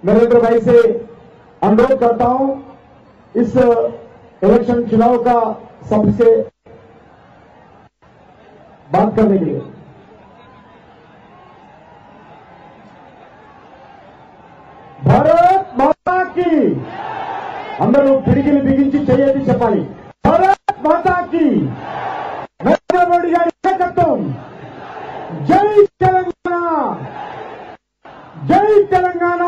नरेंद्र भाई से अनुरोध करता हूं इस इलेक्शन चुनाव का सबसे बात करने के लिए। भारत माता की अंदर खिड़की बिगिंచి చెయ్యది చెప్పాలి। भारत माता की नरेंद्र मोदी గారి నాయకత్వం। జై తెలంగాణ, జై తెలంగాణ।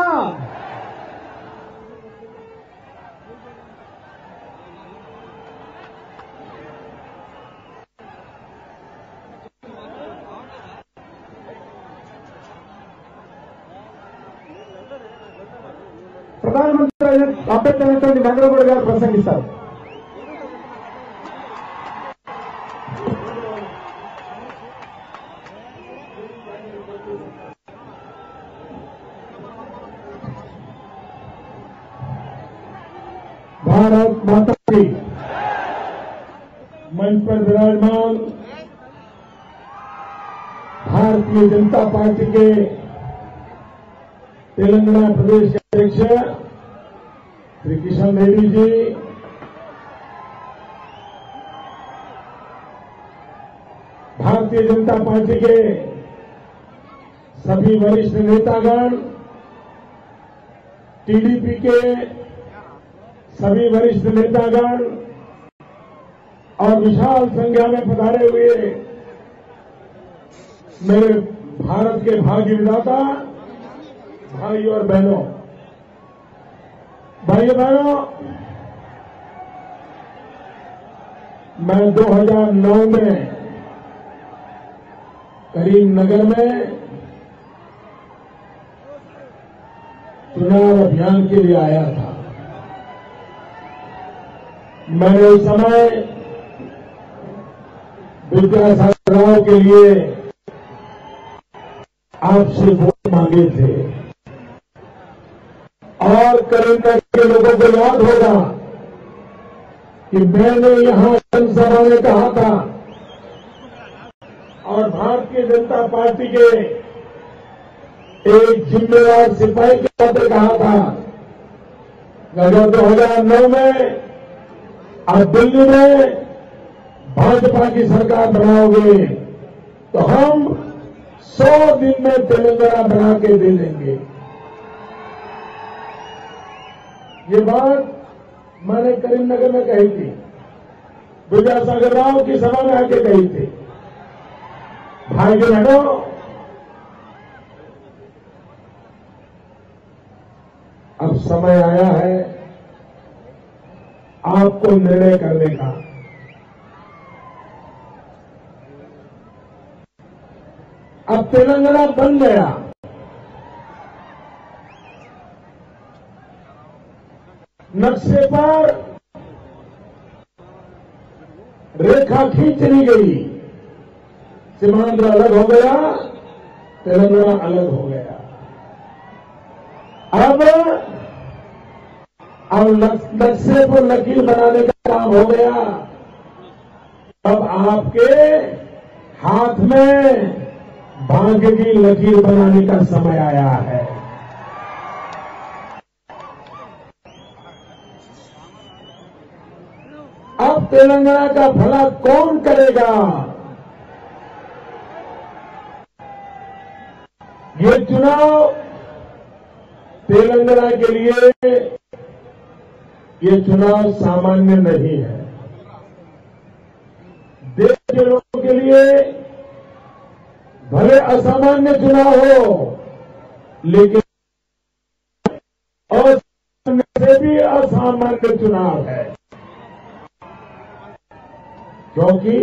ప్రధానమంత్రి అభ్యర్థి అయినటువంటి నరేంద్ర మోడీ గారు ప్రసంగిస్తారు। भारत माता की मंच पर विराजमान भारतीय जनता पार्टी के तेलंगाना प्रदेश के अध्यक्ष श्री किशन रेड्डी जी, भारतीय जनता पार्टी के सभी वरिष्ठ नेतागण, टीडीपी के सभी वरिष्ठ नेतागण और विशाल संख्या में पधारे हुए मेरे भारत के भाग्य विधाता भाइयों और बहनों, मैं 2009 में करीमनगर में चुनाव अभियान के लिए आया था। मैंने उस समय विद्यासागर राव के लिए आपसे वोट मांगे थे और करीमनगर के लोगों को याद होगा कि मैंने यहां जनसभा में कहा था और भारतीय जनता पार्टी के एक जिम्मेदार सिपाही के तौर पर कहा था अगर 2009 में आप दिल्ली में भाजपा की सरकार बनाओगे तो हम 100 दिन में तेलंगाना बना के दे देंगे। ये बात मैंने करीमनगर में कही थी, विद्यासागर राव की सभा में आके कही थी। भाइयों बहनों, अब समय आया है आपको निर्णय करने का। अब तेलंगाना बन गया, नक्शे पर रेखा खींच ली गई, सीमांध्र अलग हो गया, तेलंगाना अलग हो गया। अब नक्शे को लकीर बनाने का काम हो गया। अब आपके हाथ में भाग्य की लकीर बनाने का समय आया है। अब तेलंगाना का भला कौन करेगा? ये चुनाव तेलंगाना के लिए ये चुनाव सामान्य नहीं है। देश के लोगों के लिए भले असामान्य चुनाव हो, लेकिन असामान्य से भी असामान्य चुनाव है, क्योंकि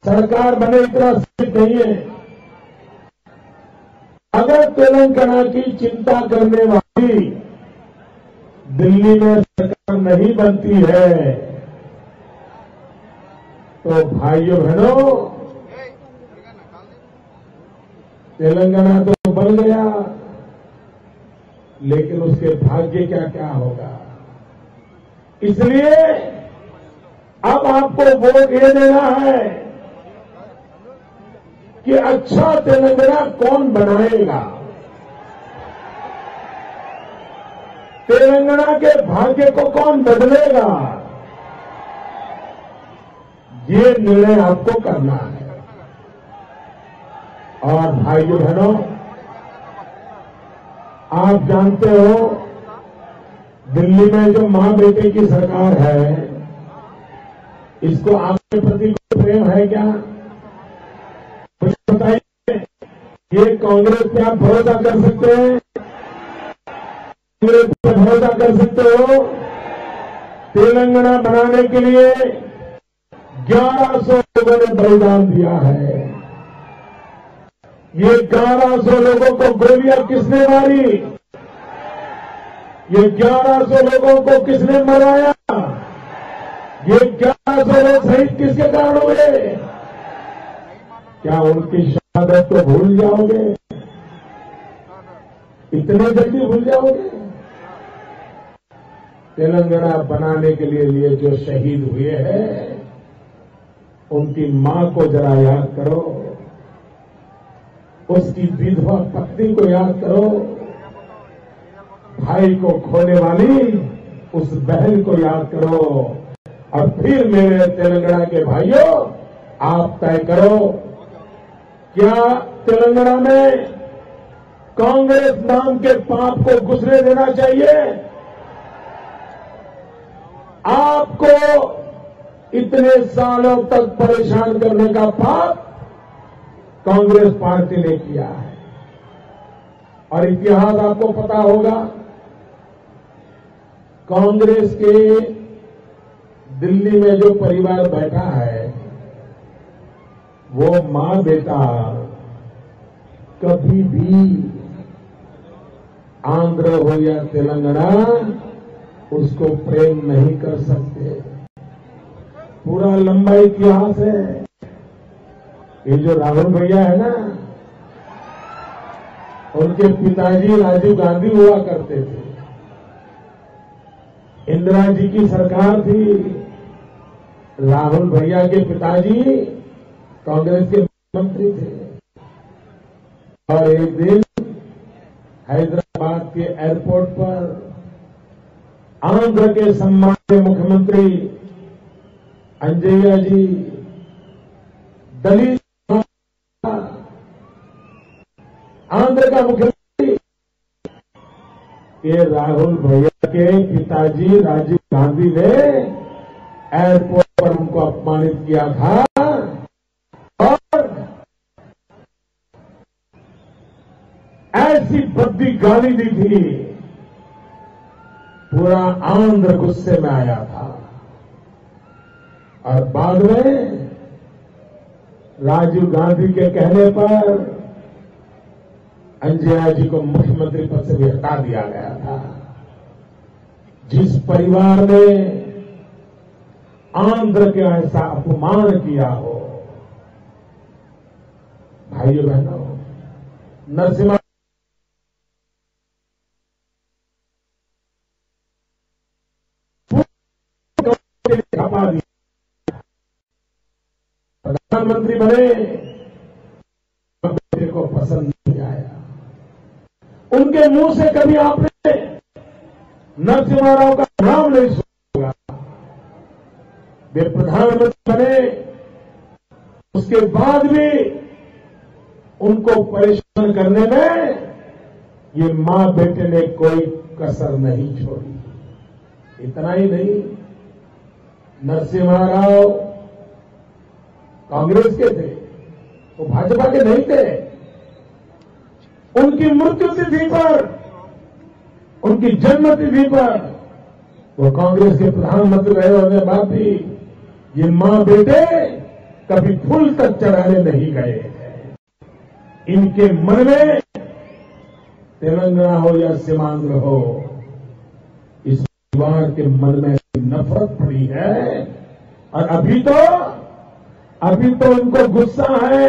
सरकार बने इतना सिद्ध नहीं है। अगर तेलंगाना की चिंता करने वाली दिल्ली में सरकार नहीं बनती है तो भाइयों बहनों, तेलंगाना तो बन गया, लेकिन उसके भाग्य क्या क्या होगा। इसलिए अब आपको वोट ये देना है कि अच्छा तेलंगाना कौन बनाएगा, तेलंगाना के भाग्य को कौन बदलेगा, ये निर्णय आपको करना है। और भाइयों बहनों, आप जानते हो दिल्ली में जो मां बेटे की सरकार है, इसको आपके प्रति कोई प्रेम है क्या? मुझे बताइए, ये कांग्रेस पे आप भरोसा कर सकते हैं? कांग्रेस पे भरोसा कर सकते हो? तेलंगाना बनाने के लिए 1100 लोगों ने बलिदान दिया है। ये 1100 लोगों को गोलियां किसने मारी? ये 1100 लोगों को किसने मराया? ये 1100 लोग शहीद किसके कारण हुए? क्या उनकी शहादत को भूल जाओगे? इतने जल्दी भूल जाओगे? तेलंगाना बनाने के लिए जो शहीद हुए हैं, उनकी मां को जरा याद करो, उसकी विधवा पत्नी को याद करो, भाई को खोने वाली उस बहन को याद करो। और फिर मेरे तेलंगाना के भाइयों, आप तय करो, क्या तेलंगाना में कांग्रेस नाम के पाप को घुसने देना चाहिए? आपको इतने सालों तक परेशान करने का पाप कांग्रेस पार्टी ने किया है। और इतिहास आपको पता होगा, कांग्रेस के दिल्ली में जो परिवार बैठा है, वो मां बेटा कभी भी आंध्र हो या तेलंगाना उसको प्रेम नहीं कर सकते। पूरा लंबा इतिहास है। ये जो राहुल भैया है ना, उनके पिताजी राजीव गांधी हुआ करते थे। इंदिरा जी की सरकार थी, राहुल भैया के पिताजी कांग्रेस के मंत्री थे। और एक दिन हैदराबाद के एयरपोर्ट पर आंध्र के सम्मानीय मुख्यमंत्री अंजय्या जी, दलित आंध्र का मुख्यमंत्री, ये राहुल भैया के पिताजी राजीव गांधी ने एयरपोर्ट पर उनको अपमानित किया था और ऐसी भद्दी गाली दी थी, पूरा आंध्र गुस्से में आया था। और बाद में राजीव गांधी के कहने पर अंजया जी को मुख्यमंत्री पद से भी हटा दिया गया था। जिस परिवार ने आंध्र के ऐसा अपमान किया हो, भाइयों बहनों, नरसिम्हा खपा दिया, प्रधानमंत्री बने, बेटे को पसंद नहीं आया। उनके मुंह से कभी आपने नरसिम्हा राव का नाम नहीं सुना। वे प्रधानमंत्री बने, उसके बाद भी उनको परेशान करने में ये मां बेटे ने कोई कसर नहीं छोड़ी। इतना ही नहीं, नरसिम्हा राव कांग्रेस के थे, वो भाजपा के नहीं थे। उनकी मृत्यु तिथि पर, उनकी जन्म तिथि पर वो कांग्रेस के प्रधानमंत्री रहे होने के बाद भी ये मां बेटे कभी फूल तक चढ़ाने नहीं गए। इनके मन में तेलंगाना हो या सीमांध्र हो, इस परिवार के मन में नफरत पड़ी है। और अभी तो उनको गुस्सा है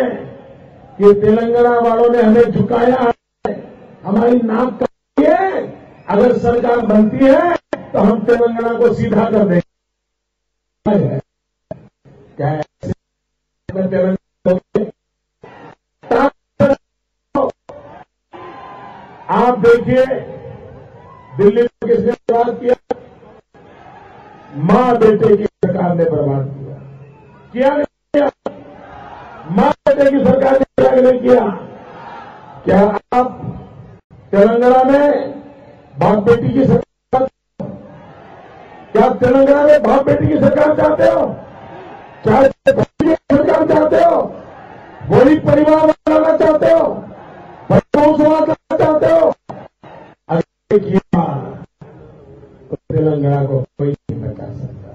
कि तेलंगाना वालों ने हमें झुकाया है, हमारी नाक काटी है। अगर सरकार बनती है तो हम तेलंगाना को सीधा कर देंगे। क्या तेलंगाना देखिए दिल्ली में किसने बर्बाद किया? मां बेटे की सरकार ने बर्बाद किया नहीं किया? मां बेटे की सरकार ने क्या नहीं किया? क्या आप तेलंगाना में बाप बेटी की सरकार, क्या आप तेलंगाना में बाप बेटी की सरकार चाहते हो? क्या सरकार चाहते हो? वही परिवार बनाना चाहते हो? परिवार समाज लाना चाहते हो? अगर किया तो तेलंगाना को कोई नहीं बचा सकता।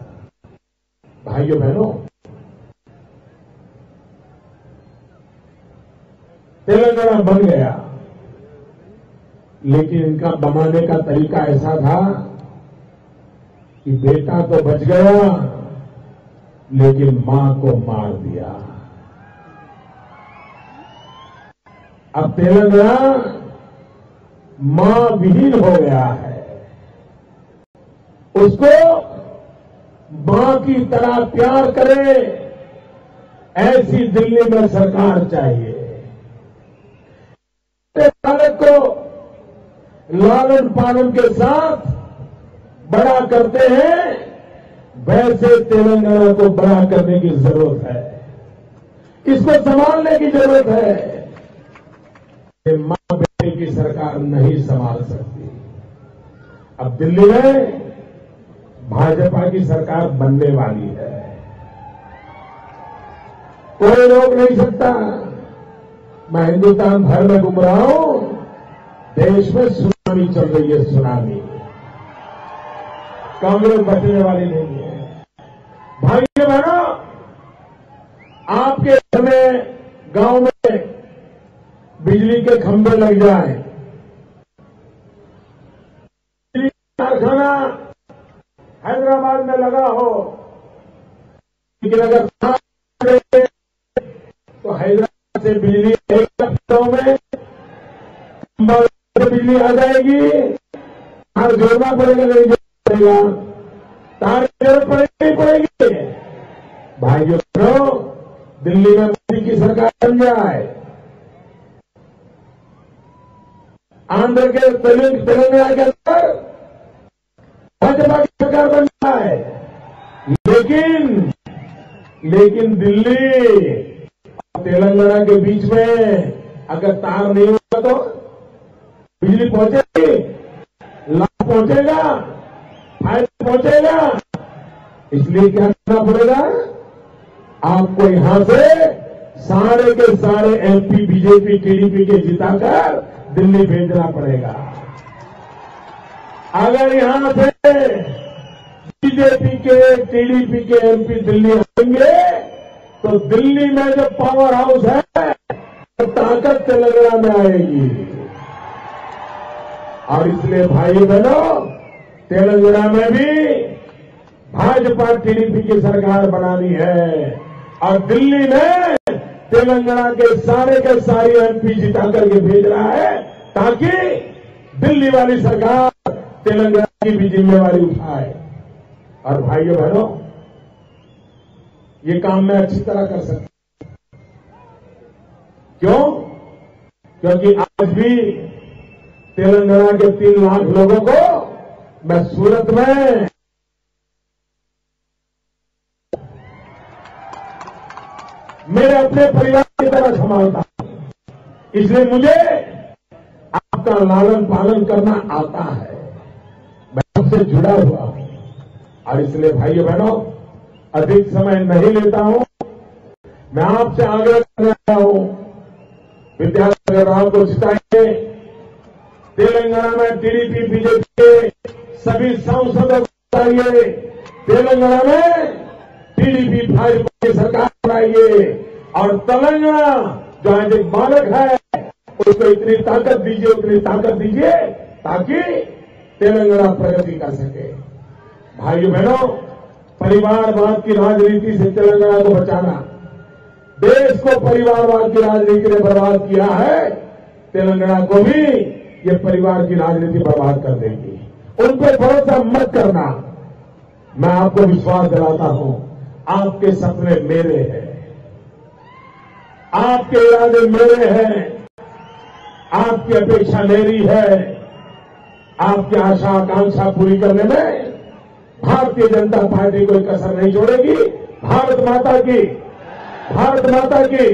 भाइयों बहनों, तेलंगाना बन गया, लेकिन इनका बनाने का तरीका ऐसा था कि बेटा तो बच गया, लेकिन मां को मार दिया। अब तेलंगाना मां विहीन हो गया है। उसको मां की तरह प्यार करे, ऐसी दिल्ली में सरकार चाहिए। बालक को लालन पालन के साथ बड़ा करते हैं, वैसे तेलंगाना को बड़ा करने की जरूरत है। इसको संभालने की जरूरत है। ये मां बेटे की सरकार नहीं संभाल सकती। अब दिल्ली में भाजपा की सरकार बनने वाली है, कोई रोक नहीं सकता। मैं हिंदुस्तान भर में घूम रहा हूं, देश में सुनामी चल रही है, सुनामी। कांग्रेस बचने वाली नहीं है। भाइयों बहनों, आपके घर में, गांव में बिजली के खंभे लग जाए, बिजली कारखाना हैदराबाद में लगा हो, लेकिन अगर तो हैदराबाद से बिजली एक हफ्तों में बिजली आ जाएगी। तार जोड़ना पड़ेगा, नहीं जोड़ना पड़ेगा? तार जरूरत पड़ेगी पड़ेगी। भाइयों बहनों, दिल्ली में मोदी की सरकार बन जाए, आंध्र के तेलंगाना के अंदर भाजपा की सरकार बन जाए, लेकिन दिल्ली और तेलंगाना के बीच में अगर तार नहीं होगा तो बिजली पहुंचेगी, लाभ पहुंचेगा, फायदा पहुंचेगा। इसलिए क्या करना पड़ेगा? आपको यहां से सारे के सारे एमपी बीजेपी टीडीपी के जिताकर दिल्ली भेजना पड़ेगा। अगर यहां से बीजेपी के टीडीपी के एमपी दिल्ली आएंगे तो दिल्ली में जो पावर हाउस है तो ताकत तेलंगाना में आएगी। और इसलिए भाई बहनों, तेलंगाना में भी भाजपा टीडीपी की सरकार बनानी है और दिल्ली में तेलंगाना के सारी एमपी जिता करके भेज रहा है, ताकि दिल्ली वाली सरकार तेलंगाना की भी जिम्मेवारी उठाए। और भाइयों बहनों, ये काम मैं अच्छी तरह कर सकता हूं। क्यों? क्योंकि आज भी तेलंगाना के 3 लाख लोगों को मैं सूरत में मेरे अपने परिवार की तरह संभालता हूं। इसलिए मुझे आपका लालन पालन करना आता है, मैं आपसे जुड़ा हुआ हूं। और इसलिए भाइयों बहनों, अधिक समय नहीं लेता हूं। मैं आपसे आग्रह कर रहा हूं, विद्यासागर राव को जिताइए। तेलंगाना में टीडीपी बीजेपी के सभी सांसदों को जिताइए। तेलंगाना में टीडीपी भाजपा की सरकार बनाइए और तेलंगाना जो आज एक बालक है उसको इतनी ताकत दीजिए, उतनी ताकत दीजिए ताकि तेलंगाना प्रगति कर सके। भाइयों बहनों, परिवारवाद की राजनीति से तेलंगाना को बचाना, देश को परिवारवाद की राजनीति ने बर्बाद किया है, तेलंगाना को भी ये परिवार की राजनीति बर्बाद कर देगी। उन पर भरोसा मत करना। मैं आपको विश्वास दिलाता हूं, आपके सपने मेरे हैं, आपके इरादे मेरे हैं, आपकी अपेक्षा मेरी है, आपकी आशा आकांक्षा पूरी करने में भारतीय जनता पार्टी कोई कसर नहीं छोड़ेगी। भारत माता की, भारत माता की।